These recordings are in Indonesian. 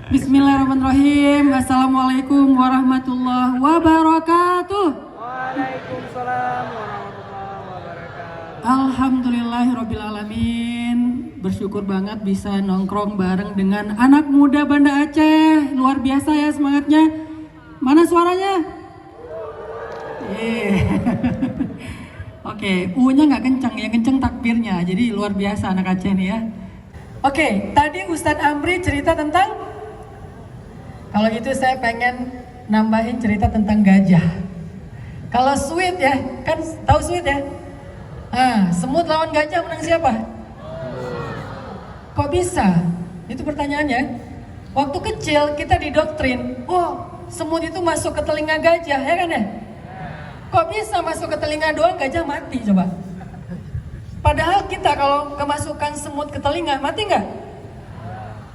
Bismillahirrahmanirrahim. Assalamualaikum warahmatullahi wabarakatuh. Waalaikumsalam warahmatullahi wabarakatuh. Alhamdulillahirrabbilalamin. Bersyukur banget bisa nongkrong bareng dengan anak muda Banda Aceh. Luar biasa ya semangatnya. Mana suaranya? Oke, U-nya nggak kenceng, yang kenceng takbirnya. Jadi luar biasa anak Aceh nih ya. Oke, tadi Ustadz Amri cerita tentang, kalau gitu saya pengen nambahin cerita tentang gajah. Kalau sweet ya, kan tahu sweet ya? Semut lawan gajah menang siapa? Kok bisa? Itu pertanyaannya. Waktu kecil kita didoktrin, semut itu masuk ke telinga gajah, ya kan ya? Kok bisa masuk ke telinga doang, gajah mati coba? Padahal kita kalau kemasukan semut ke telinga, mati nggak?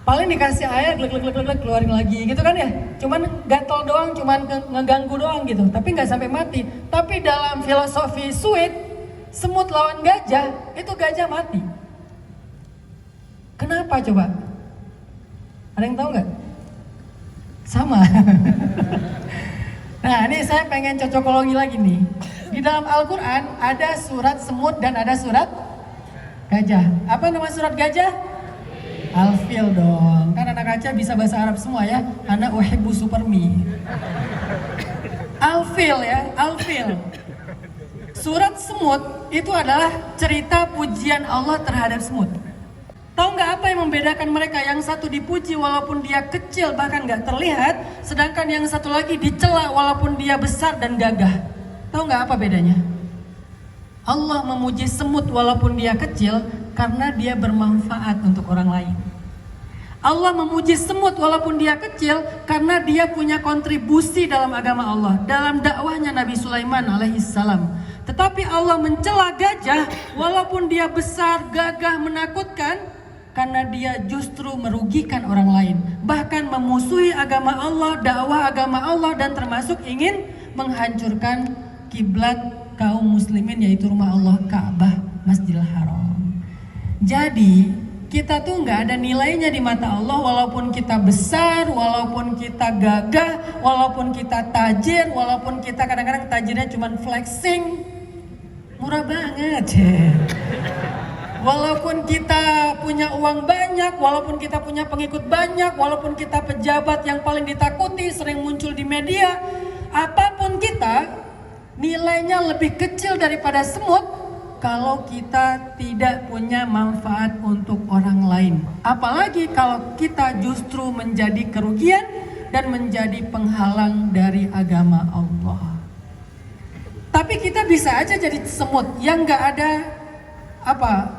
Paling dikasih air, glek, keluarin lagi gitu kan ya. Cuman gatel doang, cuman ngeganggu doang gitu. Tapi nggak sampai mati. Tapi dalam filosofi sweet, semut lawan gajah, itu gajah mati. Kenapa coba? Ada yang tahu nggak? Sama. Nah ini saya pengen cocokologi lagi nih. Di dalam Al-Quran ada surat semut dan ada surat gajah. Apa nama surat gajah? Al-Fil dong, kan anak Aceh bisa bahasa Arab semua ya. Anak uhibbu supermi. Al-Fil ya, Al-Fil. Surat semut itu adalah cerita pujian Allah terhadap semut. Tahu nggak apa yang membedakan mereka? Yang satu dipuji walaupun dia kecil bahkan nggak terlihat, sedangkan yang satu lagi dicela walaupun dia besar dan gagah. Tahu nggak apa bedanya? Allah memuji semut walaupun dia kecil karena dia bermanfaat untuk orang lain. Allah memuji semut walaupun dia kecil karena dia punya kontribusi dalam agama Allah, dalam dakwahnya Nabi Sulaiman alaihissalam. Tetapi Allah mencela gajah walaupun dia besar, gagah, menakutkan karena dia justru merugikan orang lain, bahkan memusuhi agama Allah, dakwah agama Allah, dan termasuk ingin menghancurkan kiblat kaum muslimin yaitu rumah Allah Ka'bah, Masjidil Haram. Jadi kita tuh nggak ada nilainya di mata Allah walaupun kita besar, walaupun kita gagah, walaupun kita tajir, walaupun kita kadang-kadang tajirnya cuma flexing, murah banget. Walaupun kita punya uang banyak, walaupun kita punya pengikut banyak, walaupun kita pejabat yang paling ditakuti, sering muncul di media, apapun kita, nilainya lebih kecil daripada semut kalau kita tidak punya manfaat untuk orang lain. Apalagi kalau kita justru menjadi kerugian dan menjadi penghalang dari agama Allah. Tapi kita bisa aja jadi semut yang nggak ada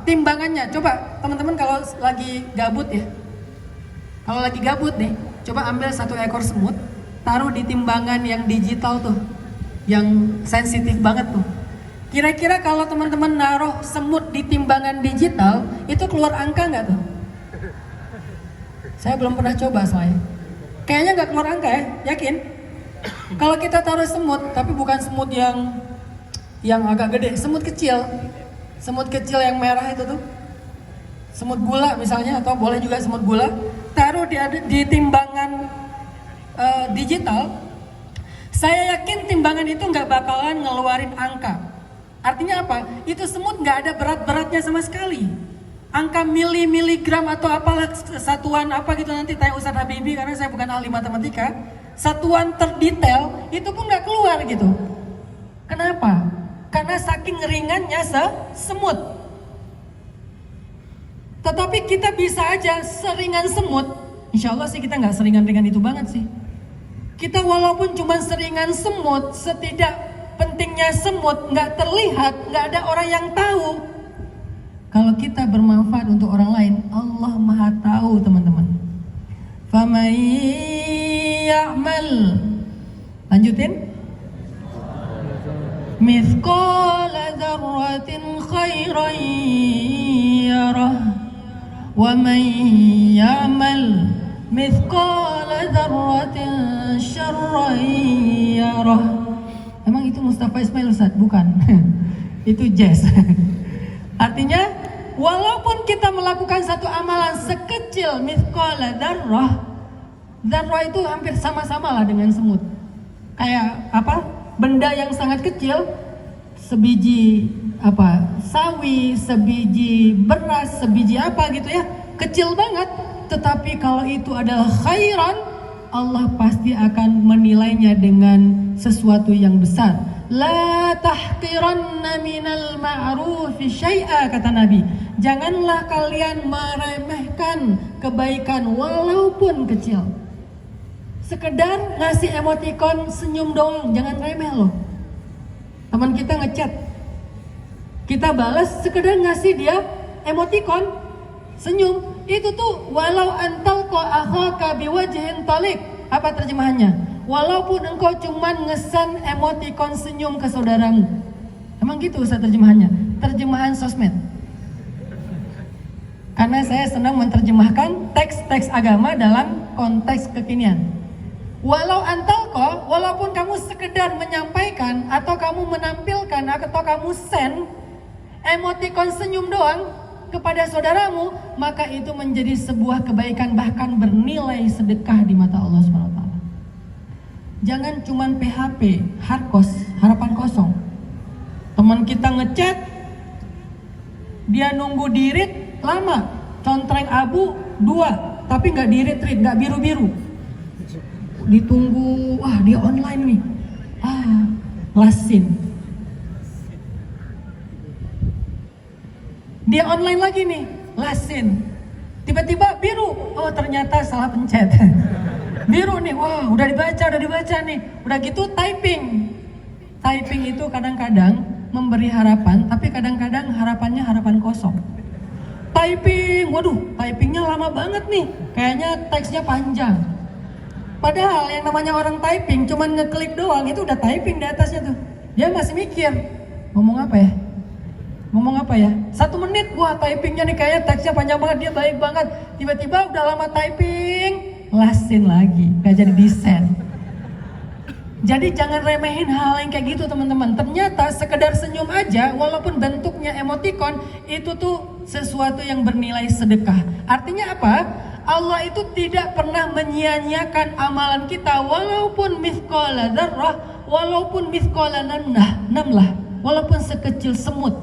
timbangannya. Coba teman-teman kalau lagi gabut ya, kalau lagi gabut nih, coba ambil satu ekor semut, taruh di timbangan yang digital tuh, yang sensitif banget tuh. Kira-kira kalau teman-teman naruh semut di timbangan digital, itu keluar angka nggak tuh? Saya belum pernah coba soalnya. Kayaknya nggak keluar angka ya, yakin? Kalau kita taruh semut, tapi bukan semut yang agak gede, semut kecil. Semut kecil yang merah itu tuh. Semut gula misalnya, atau boleh juga semut gula. Taruh di timbangan digital. Saya yakin timbangan itu nggak bakalan ngeluarin angka. Artinya apa? Itu semut nggak ada berat-beratnya sama sekali. Angka miligram atau apalah satuan apa gitu nanti tanya Ustadz Habibie karena saya bukan ahli matematika. Satuan terdetail itu pun nggak keluar gitu. Kenapa? Karena saking ringannya semut. Tetapi kita bisa aja seringan semut. Insya Allah sih kita nggak seringan-ringan itu banget sih. Kita walaupun cuma seringan semut, setidak pentingnya semut, nggak terlihat, nggak ada orang yang tahu. Kalau kita bermanfaat untuk orang lain, Allah Maha tahu teman-teman. Faman ya'mal, lanjutin. Mithqala dzarratin khairan yarah, wa man ya'mal mithqala dzarratin syarran yarah. Emang itu Mustafa Ismail Ustaz? Bukan. Itu jazz. Artinya walaupun kita melakukan satu amalan sekecil mithqala dzarrah, Dzarrah itu hampir sama-sama lah dengan semut. Kayak apa? Benda yang sangat kecil, sebiji sawi, sebiji beras, sebiji apa gitu ya, kecil banget. Tetapi kalau itu adalah khairan, Allah pasti akan menilainya dengan sesuatu yang besar. La tahqiranna minal ma'rufi syai'a, kata Nabi. Janganlah kalian meremehkan kebaikan walaupun kecil. Sekedar ngasih emoticon senyum doang, jangan remeh loh. Teman kita ngechat, kita balas sekedar ngasih dia emoticon senyum. Itu tuh walau antalqa akhaka biwajhin talik. Apa terjemahannya? Walaupun engkau cuman ngesan emoticon senyum ke saudaramu. Emang gitu Ustaz terjemahannya? Terjemahan sosmed. Karena saya senang menerjemahkan teks-teks agama dalam konteks kekinian. Walau antalqa, walaupun kamu sekedar menyampaikan atau kamu menampilkan atau kamu send emoticon senyum doang kepada saudaramu, maka itu menjadi sebuah kebaikan, bahkan bernilai sedekah di mata Allah SWT. Jangan cuman PHP, harapan kosong. Teman kita ngechat, dia nunggu di-read lama, contreng abu 2, tapi nggak di-read, nggak biru-biru. Ditunggu, wah dia online nih, lasin. Dia online lagi nih, lasin. Tiba-tiba biru, oh ternyata salah pencet. Biru nih, wah udah dibaca nih. Udah gitu typing. Typing itu kadang-kadang memberi harapan, tapi kadang-kadang harapannya harapan kosong. Typing, waduh typingnya lama banget nih, kayaknya teksnya panjang. Padahal yang namanya orang typing cuman ngeklik doang, itu udah typing di atasnya tuh. Dia masih mikir, ngomong apa ya? 1 menit, wah typingnya nih kayaknya teksnya panjang banget, dia baik banget. Tiba-tiba udah lama typing, lasin lagi, gak jadi desain. Jadi jangan remehin hal yang kayak gitu teman-teman. Ternyata sekedar senyum aja, walaupun bentuknya emoticon, itu tuh sesuatu yang bernilai sedekah. Artinya apa? Allah itu tidak pernah menyia-nyiakan amalan kita, walaupun mithqala dzarrah, walaupun mithqala namlah, walaupun sekecil semut.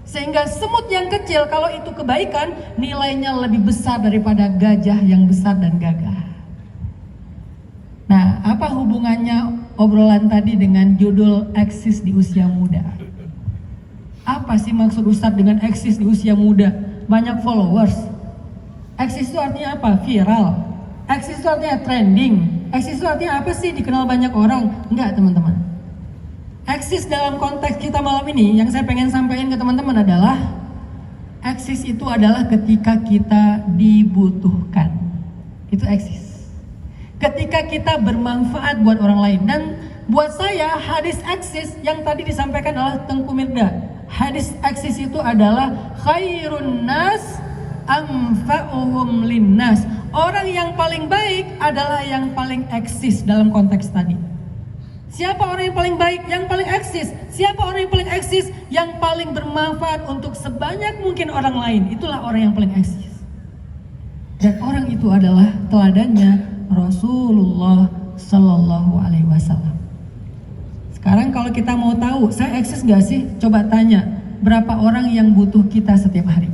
Sehingga semut yang kecil kalau itu kebaikan, nilainya lebih besar daripada gajah yang besar dan gagah. Nah, apa hubungannya obrolan tadi dengan judul eksis di usia muda? Apa sih maksud Ustadz dengan eksis di usia muda? Banyak followers. Eksis itu artinya apa? Viral. Eksis itu artinya trending. Eksis itu artinya apa sih? Dikenal banyak orang. Enggak teman-teman. Eksis dalam konteks kita malam ini yang saya pengen sampaikan ke teman-teman adalah eksis itu adalah ketika kita dibutuhkan. Itu eksis. Ketika kita bermanfaat buat orang lain. Dan buat saya hadis eksis yang tadi disampaikan oleh Tengku Mirda. Hadis eksis itu adalah khairun nas anfa'uhum linnas. Orang yang paling baik adalah yang paling eksis dalam konteks tadi. Siapa orang yang paling baik? Yang paling eksis. Siapa orang yang paling eksis? Yang paling bermanfaat untuk sebanyak mungkin orang lain. Itulah orang yang paling eksis. Dan orang itu adalah teladannya Rasulullah Sallallahu Alaihi Wasallam. Sekarang kalau kita mau tahu, saya eksis gak sih? Coba tanya, berapa orang yang butuh kita setiap hari?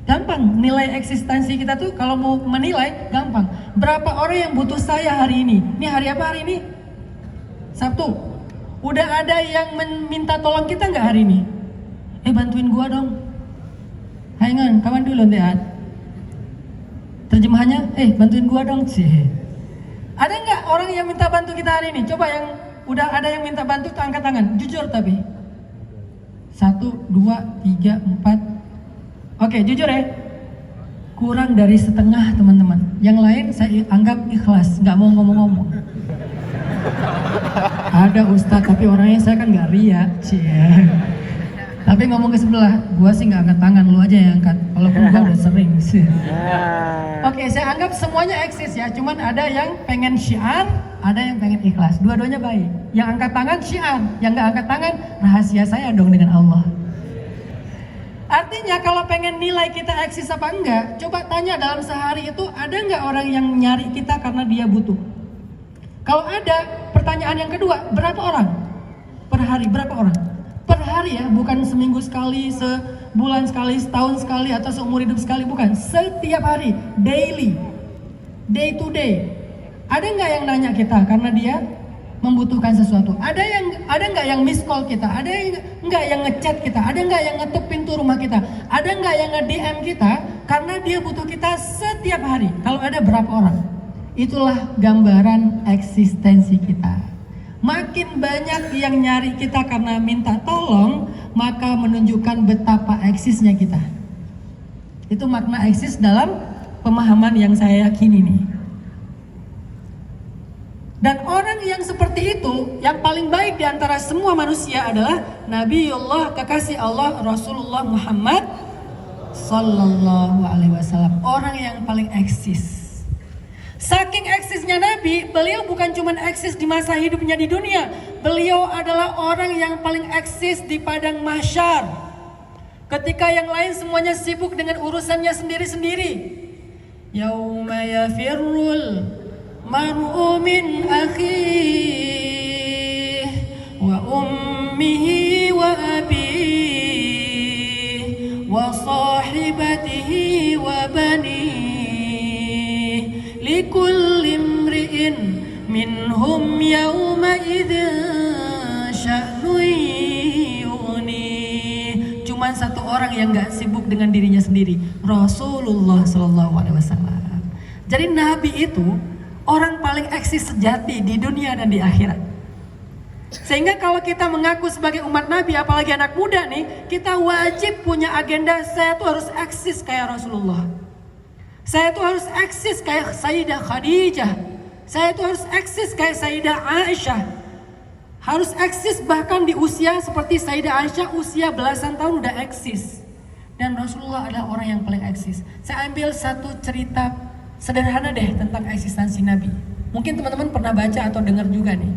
Gampang, nilai eksistensi kita tuh kalau mau menilai, gampang. Berapa orang yang butuh saya hari ini? Ini hari apa hari ini? Sabtu. Udah ada yang minta tolong kita nggak hari ini? Bantuin gua dong. Haingan, kawan dulu Teat. Terjemahannya, bantuin gua dong sih. Ada nggak orang yang minta bantu kita hari ini? Coba yang udah ada yang minta bantu tuh angkat tangan. Jujur tapi. 1, 2, 3, 4. Oke, jujur ya. Kurang dari setengah teman-teman. Yang lain saya anggap ikhlas, nggak mau ngomong-ngomong. Ada Ustadz, tapi orangnya saya kan nggak ria, Tapi ngomong ke sebelah, gua sih nggak angkat tangan, lu aja yang angkat. Walaupun gua udah sering sih. Oke, saya anggap semuanya eksis ya. Cuman ada yang pengen syiar, ada yang pengen ikhlas. Dua-duanya baik. Yang angkat tangan syiar, yang nggak angkat tangan rahasia saya dong dengan Allah. Artinya kalau pengen nilai kita eksis apa enggak, coba tanya dalam sehari itu ada nggak orang yang nyari kita karena dia butuh? Kalau ada, pertanyaan yang kedua, berapa orang? Per hari, berapa orang? Per hari ya, bukan seminggu sekali, sebulan sekali, setahun sekali, atau seumur hidup sekali, bukan. Setiap hari, daily, day to day. Ada nggak yang nanya kita karena dia membutuhkan sesuatu? Ada nggak yang miss call kita? Ada nggak yang ngechat kita? Ada nggak yang ngetuk pintu rumah kita? Ada nggak yang nge-DM kita karena dia butuh kita setiap hari? Kalau ada, berapa orang? Itulah gambaran eksistensi kita. Makin banyak yang nyari kita karena minta tolong, maka menunjukkan betapa eksisnya kita. Itu makna eksis dalam pemahaman yang saya yakini nih. Dan orang yang seperti itu, yang paling baik di antara semua manusia adalah Nabiullah, kekasih Allah, Rasulullah Muhammad Sallallahu Alaihi Wasallam. Orang yang paling eksis. Saking eksisnya Nabi, beliau bukan cuma eksis di masa hidupnya di dunia. Beliau adalah orang yang paling eksis di padang mahsyar. Ketika yang lain semuanya sibuk dengan urusannya sendiri-sendiri. Yauma yafirrul mar'u min akhih wa ummihi wa abihi wa sahibatihi wa banihi likulli imri'in minhum yawma idzin sya'nun yughni. Cuman satu orang yang gak sibuk dengan dirinya sendiri, Rasulullah Sallallahu Alaihi Wasallam. Jadi Nabi itu orang paling eksis sejati di dunia dan di akhirat. Sehingga kalau kita mengaku sebagai umat Nabi, apalagi anak muda nih, kita wajib punya agenda, saya tuh harus eksis kayak Rasulullah. Saya tuh harus eksis kayak Sayyidah Khadijah. Saya tuh harus eksis kayak Sayyidah Aisyah. Harus eksis bahkan di usia seperti Sayyidah Aisyah, usia belasan tahun udah eksis. Dan Rasulullah adalah orang yang paling eksis. Saya ambil satu cerita sederhana deh tentang eksistensi Nabi. Mungkin teman-teman pernah baca atau dengar juga nih.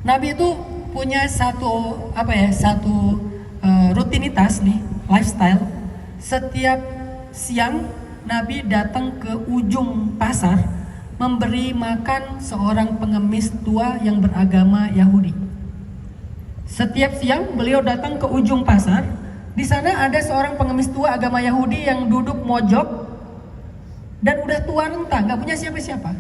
Nabi itu punya satu rutinitas nih, lifestyle. Setiap siang Nabi datang ke ujung pasar memberi makan seorang pengemis tua yang beragama Yahudi. Setiap siang beliau datang ke ujung pasar. Di sana ada seorang pengemis tua agama Yahudi yang duduk mojok dan udah tua renta, nggak punya siapa-siapa.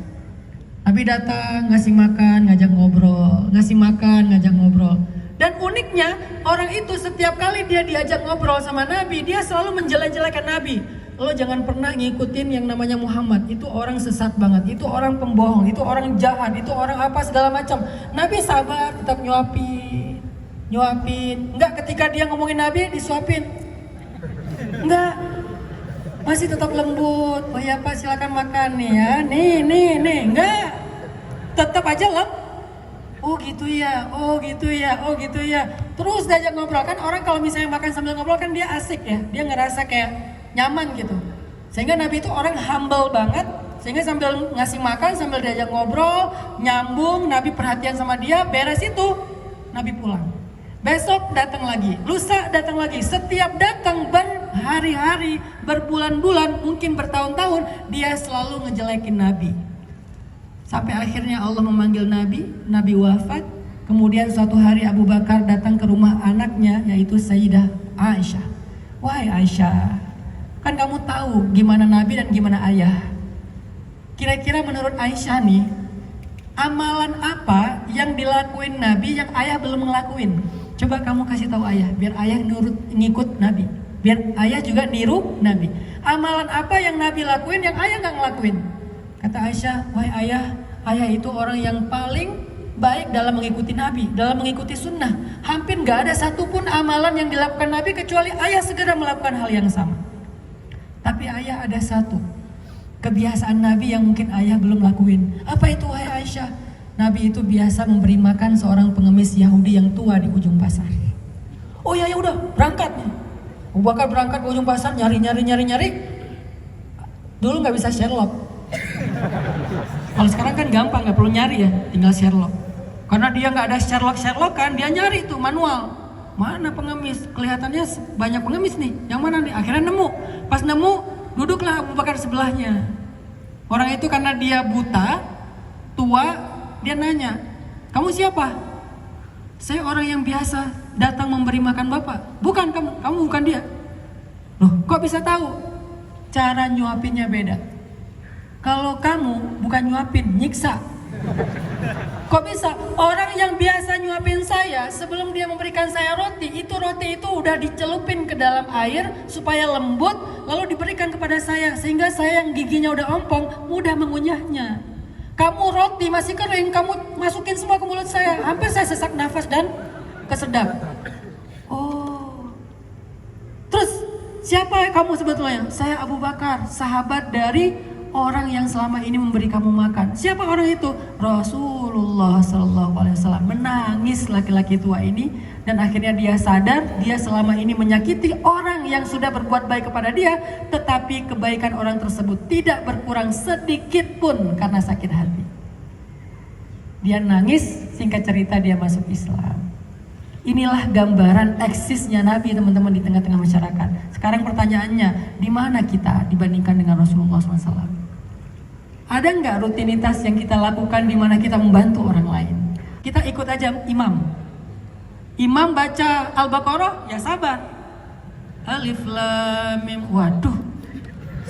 Nabi datang, ngasih makan, ngajak ngobrol, ngasih makan, ngajak ngobrol. Dan uniknya, orang itu setiap kali dia diajak ngobrol sama Nabi, dia selalu menjelek-jelekan Nabi. Lo jangan pernah ngikutin yang namanya Muhammad, itu orang sesat banget, itu orang pembohong, itu orang jahat, itu orang apa segala macam. Nabi sabar, tetap nyuapin. Enggak, ketika dia ngomongin Nabi disuapin. Enggak. Masih tetap lembut. Oh ya Pak, silakan makan nih ya. Nih. Enggak. Tetap aja oh gitu ya. Terus diajak ngobrol, kan orang kalau misalnya makan sambil ngobrol kan dia asik ya. Dia ngerasa kayak nyaman gitu. Sehingga Nabi itu orang humble banget. Sehingga sambil ngasih makan, sambil diajak ngobrol, nyambung, Nabi perhatian sama dia, beres itu Nabi pulang. Besok datang lagi, lusa datang lagi. Setiap datang berhari-hari, berbulan-bulan, mungkin bertahun-tahun, dia selalu ngejelekin Nabi. Sampai akhirnya Allah memanggil Nabi, Nabi wafat. Kemudian suatu hari Abu Bakar datang ke rumah anaknya, yaitu Sayyidah Aisyah. Wahai Aisyah, kan kamu tahu gimana Nabi dan gimana ayah. Kira-kira menurut Aisyah nih, amalan apa yang dilakuin Nabi yang ayah belum ngelakuin? Coba kamu kasih tahu ayah, biar ayah ngikut Nabi. Biar ayah juga niru Nabi. Amalan apa yang Nabi lakuin yang ayah gak ngelakuin? Kata Aisyah, wahai ayah itu orang yang paling baik dalam mengikuti Nabi, dalam mengikuti sunnah. Hampir gak ada satupun amalan yang dilakukan Nabi kecuali ayah segera melakukan hal yang sama. Tapi ayah ada satu kebiasaan Nabi yang mungkin ayah belum lakuin. Apa itu wahai Aisyah? Nabi itu biasa memberi makan seorang pengemis Yahudi yang tua di ujung pasar. Oh ya udah berangkat nih. Abu Bakar berangkat ke ujung pasar nyari. Dulu nggak bisa Sherlock. Kalau sekarang kan gampang, nggak perlu nyari ya, tinggal Sherlock. Karena dia nggak ada Sherlock kan, dia nyari tuh manual. mana pengemis? Kelihatannya banyak pengemis nih. Yang mana nih? Akhirnya nemu. Pas nemu, duduklah Abu Bakar sebelahnya. Orang itu karena dia buta, tua, dia nanya, kamu siapa? Saya orang yang biasa datang memberi makan Bapak. Bukan kamu bukan dia. Loh, kok bisa tahu? Cara nyuapinnya beda. Kalau kamu bukan nyuapin, nyiksa. Kok bisa? Orang yang biasa nyuapin saya, sebelum dia memberikan saya roti itu udah dicelupin ke dalam air supaya lembut, lalu diberikan kepada saya, sehingga saya yang giginya udah ompong, mudah mengunyahnya. Kamu roti masih kering, kamu masukin semua ke mulut saya, hampir saya sesak nafas dan kesedap. Oh, terus siapa kamu sebetulnya? Saya Abu Bakar, sahabat dari orang yang selama ini memberi kamu makan. Siapa orang itu? Rasulullah SAW. Menangis laki-laki tua ini, dan akhirnya dia sadar dia selama ini menyakiti orang yang sudah berbuat baik kepada dia, tetapi kebaikan orang tersebut tidak berkurang sedikit pun karena sakit hati. Dia nangis, singkat cerita dia masuk Islam. Inilah gambaran eksisnya Nabi, teman-teman, di tengah-tengah masyarakat. Sekarang pertanyaannya, di mana kita dibandingkan dengan Rasulullah SAW? Ada nggak rutinitas yang kita lakukan di mana kita membantu orang lain? Kita ikut aja imam. Imam baca Al-Baqarah, ya sabar. Alif Lam Mim. Waduh,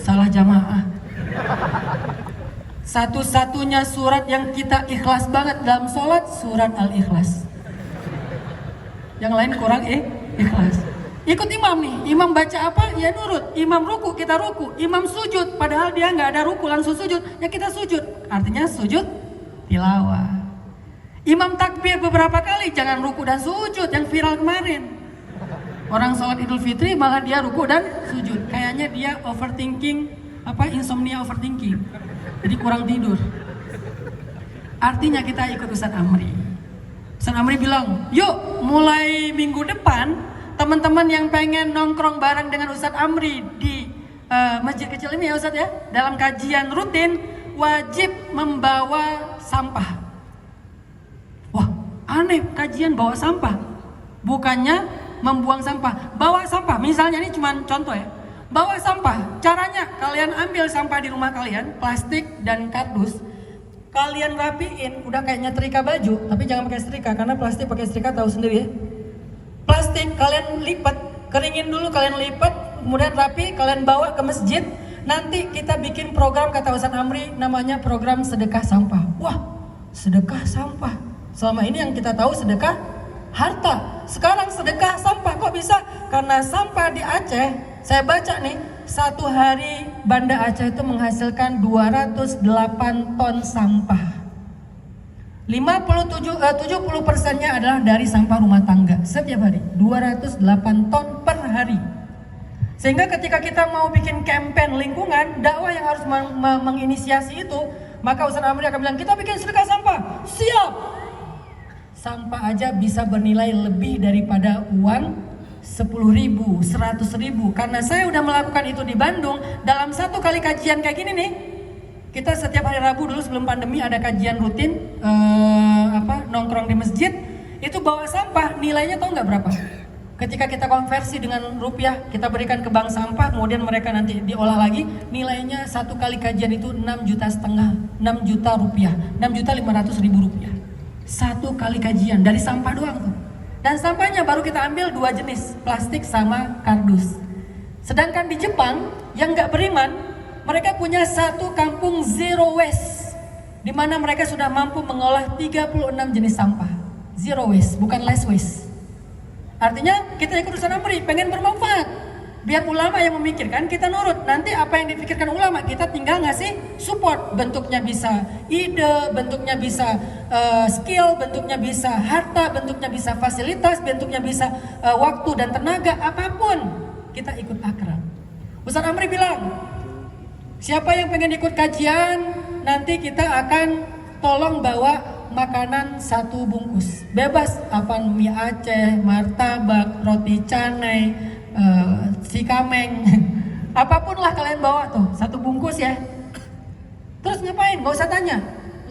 salah jamaah. Satu-satunya surat yang kita ikhlas banget dalam sholat, surat Al-Ikhlas. Yang lain kurang ikhlas. Ikut imam nih, imam baca apa, ya nurut. Imam ruku, kita ruku. Imam sujud, padahal dia nggak ada ruku, langsung sujud, ya kita sujud. Artinya sujud tilawah. Imam takbir beberapa kali, jangan ruku dan sujud yang viral kemarin. Orang sholat Idul Fitri malah dia ruku dan sujud. Kayaknya dia overthinking, insomnia overthinking. Jadi kurang tidur. Artinya kita ikut Ustaz Amri. Ustaz Amri bilang, yuk mulai minggu depan, teman-teman yang pengen nongkrong bareng dengan Ustadz Amri di masjid kecil ini ya Ustadz ya, dalam kajian rutin, wajib membawa sampah. Wah, aneh, kajian bawa sampah, bukannya membuang sampah. Bawa sampah, misalnya ini cuma contoh ya, bawa sampah. Caranya kalian ambil sampah di rumah kalian, plastik dan kardus, kalian rapiin, udah kayak nyetrika baju, tapi jangan pakai setrika karena plastik pakai setrika tahu sendiri ya. Plastik kalian lipat, keringin dulu, kalian lipat, kemudian rapi, kalian bawa ke masjid. Nanti kita bikin program, kata Ustadz Amri, namanya program sedekah sampah. Wah, sedekah sampah. Selama ini yang kita tahu sedekah harta. Sekarang sedekah sampah, kok bisa? Karena sampah di Aceh, saya baca nih, satu hari Banda Aceh itu menghasilkan 208 ton sampah. 70%-nya adalah dari sampah rumah tangga setiap hari, 208 ton per hari. Sehingga ketika kita mau bikin campaign lingkungan, dakwah yang harus menginisiasi itu, maka Ustaz Amri akan bilang, kita bikin sedekah sampah. Siap. Sampah aja bisa bernilai lebih daripada uang 10.000, 100.000. Karena saya udah melakukan itu di Bandung, dalam satu kali kajian kayak gini nih, kita setiap hari Rabu dulu sebelum pandemi ada kajian rutin nongkrong di masjid, itu bawa sampah, nilainya tahu nggak berapa? Ketika kita konversi dengan rupiah, kita berikan ke bank sampah, kemudian mereka nanti diolah lagi, nilainya satu kali kajian itu 6,5 juta, 6 juta rupiah, 6.500.000 rupiah. Satu kali kajian dari sampah doang tuh. Dan sampahnya baru kita ambil 2 jenis, plastik sama kardus. Sedangkan di Jepang yang nggak beriman, mereka punya satu kampung zero waste, di mana mereka sudah mampu mengolah 36 jenis sampah. Zero waste, bukan less waste. Artinya kita ikut Ustaz Amri, pengen bermanfaat. Biar ulama yang memikirkan, kita nurut. Nanti apa yang dipikirkan ulama, kita tinggal ngasih support. Bentuknya bisa ide, bentuknya bisa skill, bentuknya bisa harta, bentuknya bisa fasilitas, bentuknya bisa waktu dan tenaga, apapun. Kita ikut akrab. Ustaz Amri bilang, siapa yang pengen ikut kajian, nanti kita akan tolong bawa makanan 1 bungkus. Bebas, apa mie Aceh, martabak, roti canai, sikameng. Apapun lah kalian bawa tuh, 1 bungkus ya. Terus ngapain? Gak usah tanya.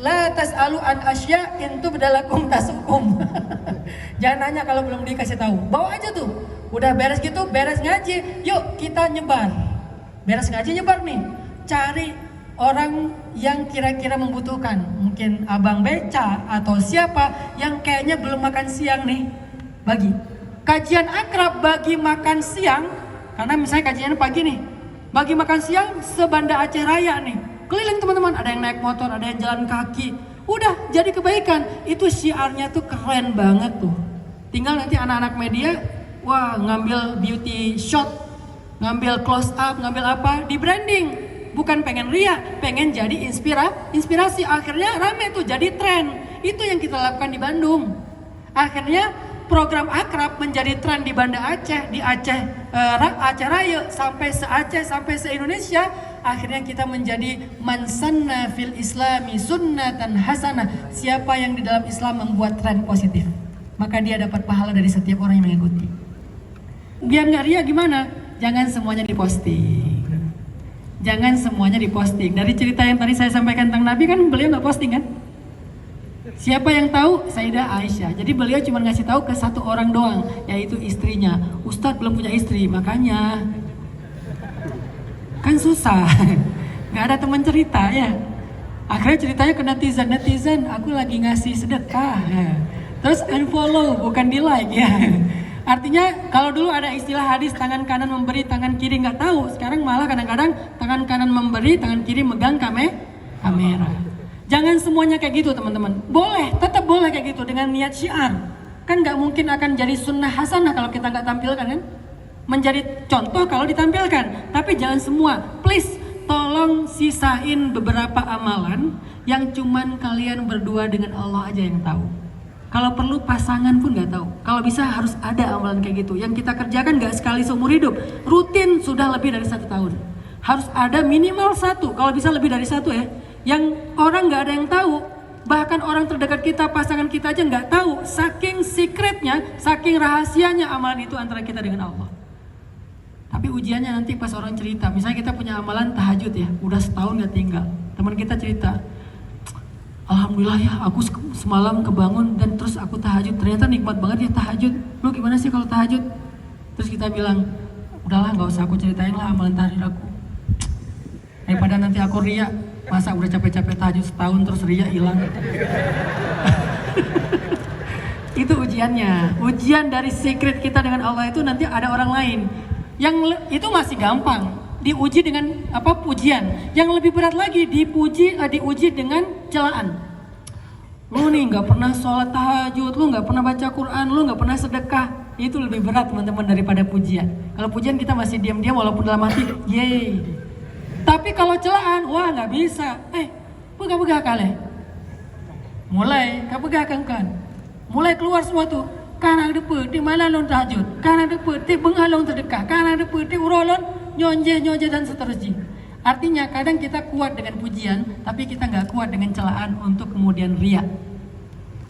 La tas'alu an asya in tubdalakum tasukum. Jangan nanya kalau belum dikasih tahu. Bawa aja tuh. Udah beres gitu, beres ngaji, yuk kita nyebar. Beres ngaji nyebar nih. Cari orang yang kira-kira membutuhkan. Mungkin abang beca atau siapa yang kayaknya belum makan siang nih. Bagi. Kajian akrab bagi makan siang. Karena misalnya kajiannya pagi nih. Bagi makan siang sebanda Aceh Raya nih. Keliling teman-teman, ada yang naik motor, ada yang jalan kaki. Udah jadi kebaikan. Itu syiarnya tuh keren banget tuh. Tinggal nanti anak-anak media, wah ngambil beauty shot, ngambil close up, ngambil apa, di branding. Bukan pengen ria, pengen jadi inspirasi. Akhirnya rame tuh, jadi tren. Itu yang kita lakukan di Bandung. Akhirnya program akrab menjadi tren di Banda Aceh, di Aceh Raya, sampai se-Aceh, sampai se-Indonesia. Akhirnya kita menjadi man sanna fil islami sunnatan hasanah. Siapa yang di dalam Islam membuat tren positif, maka dia dapat pahala dari setiap orang yang mengikuti. Biar nggak ria gimana? Jangan semuanya diposting. Jangan semuanya diposting. Dari cerita yang tadi saya sampaikan tentang Nabi kan beliau nggak posting kan? Siapa yang tahu? Sayyidah Aisyah. Jadi beliau cuma ngasih tahu ke satu orang doang, yaitu istrinya. Ustadz belum punya istri, makanya kan susah. Nggak ada teman cerita ya. Akhirnya ceritanya ke netizen, aku lagi ngasih sedekah. Terus unfollow, bukan di like ya. Artinya kalau dulu ada istilah hadis tangan kanan memberi, tangan kiri nggak tahu. Sekarang malah kadang-kadang tangan kanan memberi, tangan kiri megang kamera. Jangan semuanya kayak gitu teman-teman. Boleh, tetap boleh kayak gitu dengan niat syiar. Kan nggak mungkin akan jadi sunnah hasanah kalau kita nggak tampilkan kan? Menjadi contoh kalau ditampilkan. Tapi jangan semua. Please, tolong sisain beberapa amalan yang cuman kalian berdua dengan Allah aja yang tahu. Kalau perlu pasangan pun nggak tahu. Kalau bisa harus ada amalan kayak gitu. Yang kita kerjakan nggak sekali seumur hidup. Rutin sudah lebih dari 1 tahun. Harus ada minimal 1. Kalau bisa lebih dari 1 ya. Yang orang nggak ada yang tahu. Bahkan orang terdekat kita, pasangan kita aja nggak tahu. Saking secretnya, saking rahasianya amalan itu antara kita dengan Allah. Tapi ujiannya nanti pas orang cerita. Misalnya kita punya amalan tahajud ya. Udah setahun gak tinggal. Teman kita cerita, alhamdulillah ya, aku semalam kebangun dan terus aku tahajud. Ternyata nikmat banget ya tahajud. Lu gimana sih kalau tahajud? Terus kita bilang, udahlah gak usah aku ceritain lah amalan tahajud aku. Daripada nanti aku ria. Masa udah capek-capek tahajud setahun terus ria hilang. Itu ujiannya. Ujian dari secret kita dengan Allah itu nanti ada orang lain. Yang itu masih gampang. Diuji dengan pujian. Yang lebih berat lagi diuji dengan celaan. Lu nih nggak pernah sholat tahajud, lu nggak pernah baca Quran, lu nggak pernah sedekah. Itu lebih berat teman-teman daripada pujian. Kalau pujian kita masih diam-diam walaupun dalam hati, yeay. Tapi kalau celaan, wah nggak bisa. Pegah-pegah kali. Mulai, kapegahkan kan. Mulai keluar semua tuh. Karang depa di mana long tahajud, karang depa di bengalong sedekah, karang depa di urolon nyonje dan seterusnya. Artinya kadang kita kuat dengan pujian, tapi kita nggak kuat dengan celaan untuk kemudian ria.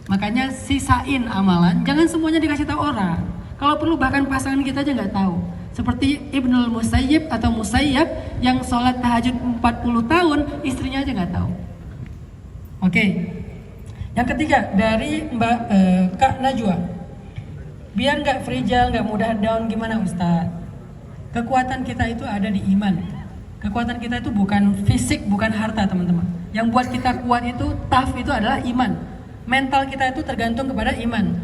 Makanya sisain amalan, jangan semuanya dikasih tahu orang. Kalau perlu bahkan pasangan kita aja nggak tahu. Seperti Ibnul Musayyib atau Musayyab yang sholat tahajud 40 tahun, istrinya aja nggak tahu. Oke. Yang ketiga dari Mbak Kak Najwa. Biar nggak fragile, nggak mudah down, gimana Ustaz? Kekuatan kita itu ada di iman. Kekuatan kita itu bukan fisik, bukan harta teman-teman. Yang buat kita kuat itu, tough itu adalah iman. Mental kita itu tergantung kepada iman.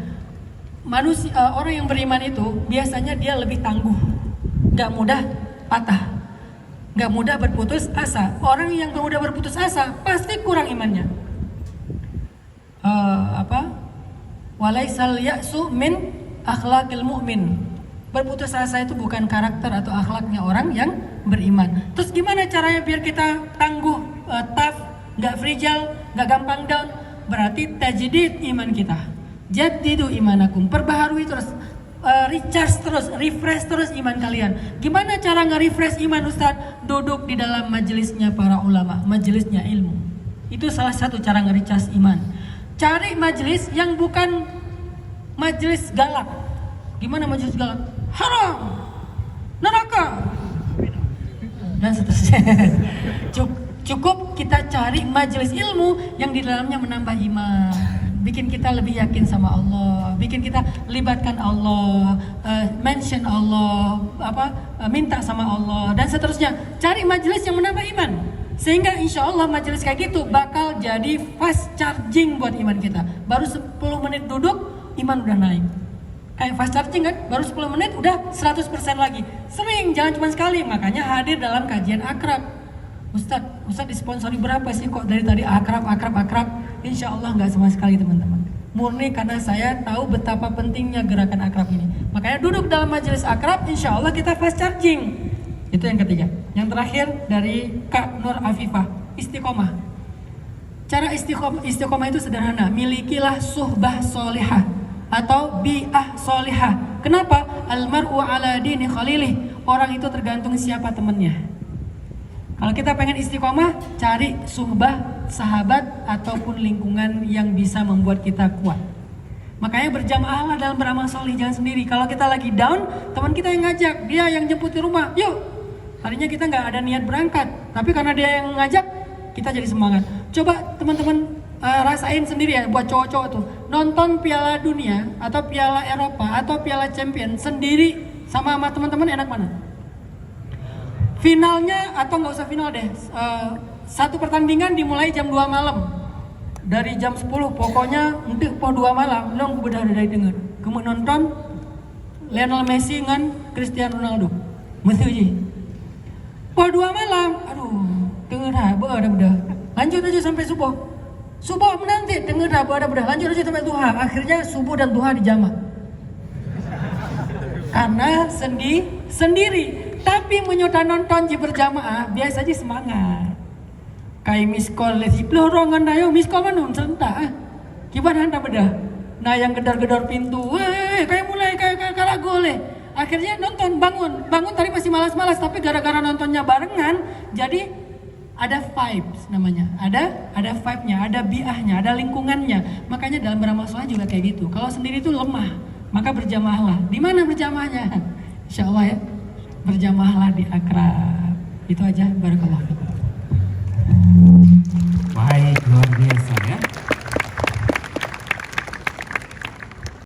Manusia, orang yang beriman itu biasanya dia lebih tangguh, nggak mudah patah, nggak mudah berputus asa. Orang yang mudah berputus asa pasti kurang imannya. Walaisal ya'su min akhlaqil mu'min. Berputus asa itu bukan karakter atau akhlaknya orang yang beriman. Terus gimana caranya biar kita tangguh, tough, nggak fragile, nggak gampang down? Berarti tajdid iman kita. Jadidu imanakum, perbaharui terus, recharge terus, refresh terus iman kalian. Gimana cara nge-refresh iman Ustaz? Duduk di dalam majelisnya para ulama, majelisnya ilmu. Itu salah satu cara nge-recharge iman. Cari majelis yang bukan majelis galak. Gimana majelis galak? Haram, neraka, dan seterusnya. Cukup kita cari majelis ilmu yang di dalamnya menambah iman, bikin kita lebih yakin sama Allah, bikin kita libatkan Allah, mention Allah, minta sama Allah dan seterusnya. Cari majelis yang menambah iman, sehingga insya Allah majelis kayak gitu bakal jadi fast charging buat iman kita. Baru 10 menit duduk, iman udah naik. Kayak fast charging kan, baru 10 menit udah 100% lagi. Sering, jangan cuma sekali. Makanya hadir dalam kajian akrab. Ustadz disponsori berapa sih kok dari tadi akrab. Insya Allah nggak sama sekali teman-teman. Murni karena saya tahu betapa pentingnya gerakan akrab ini. Makanya duduk dalam majelis akrab, insya Allah kita fast charging. Itu yang ketiga. Yang terakhir dari Kak Nur Afifah, istiqomah. Cara istiqomah itu sederhana. Milikilah suhbah solihah atau bi'ah solihah. Kenapa? Almar'u ala dini khalilih. Orang itu tergantung siapa temannya. Kalau kita pengen istiqomah, cari suhbah, sahabat, ataupun lingkungan yang bisa membuat kita kuat. Makanya berjamaahlah dalam beramal solih, jangan sendiri. Kalau kita lagi down, teman kita yang ngajak, dia yang jemput di rumah, yuk. Tadinya kita nggak ada niat berangkat, tapi karena dia yang ngajak, kita jadi semangat. Coba teman-teman rasain sendiri ya, buat cowok-cowok tuh. Nonton Piala Dunia, atau Piala Eropa, atau Piala Champion sendiri sama teman-teman enak mana? Finalnya atau nggak usah final deh, satu pertandingan dimulai jam 2 malam. Dari jam 10 pokoknya untuk po 2 malam lo udah denger. Kemudian nonton Lionel Messi dengan Cristiano Ronaldo. Mesti uji. Po 2 malam, aduh, denger udah. Lanjut aja sampai subuh. Subuh menanti denger udah. Lanjut aja sampai duha. Akhirnya subuh dan duha dijamak. Karena sendiri. Tapi menyudah nonton di berjamaah biasa aja semangat. Kayak miskol lesi pelorongan ayo miskol manun serentak. Gimana anda bedah? Nah yang gedor-gedor pintu, kayak mulai kayak ragu oleh. Akhirnya nonton bangun tadi masih malas-malas tapi gara-gara nontonnya barengan jadi ada vibes namanya. Ada vibe-nya, ada biahnya, ada lingkungannya. Makanya dalam beramal soleh juga kayak gitu. Kalau sendiri itu lemah, maka berjamaahlah. Di mana berjamaahnya? Insya Allah ya. Berjamaahlah di akrab. Itu aja, barakallahu fikum.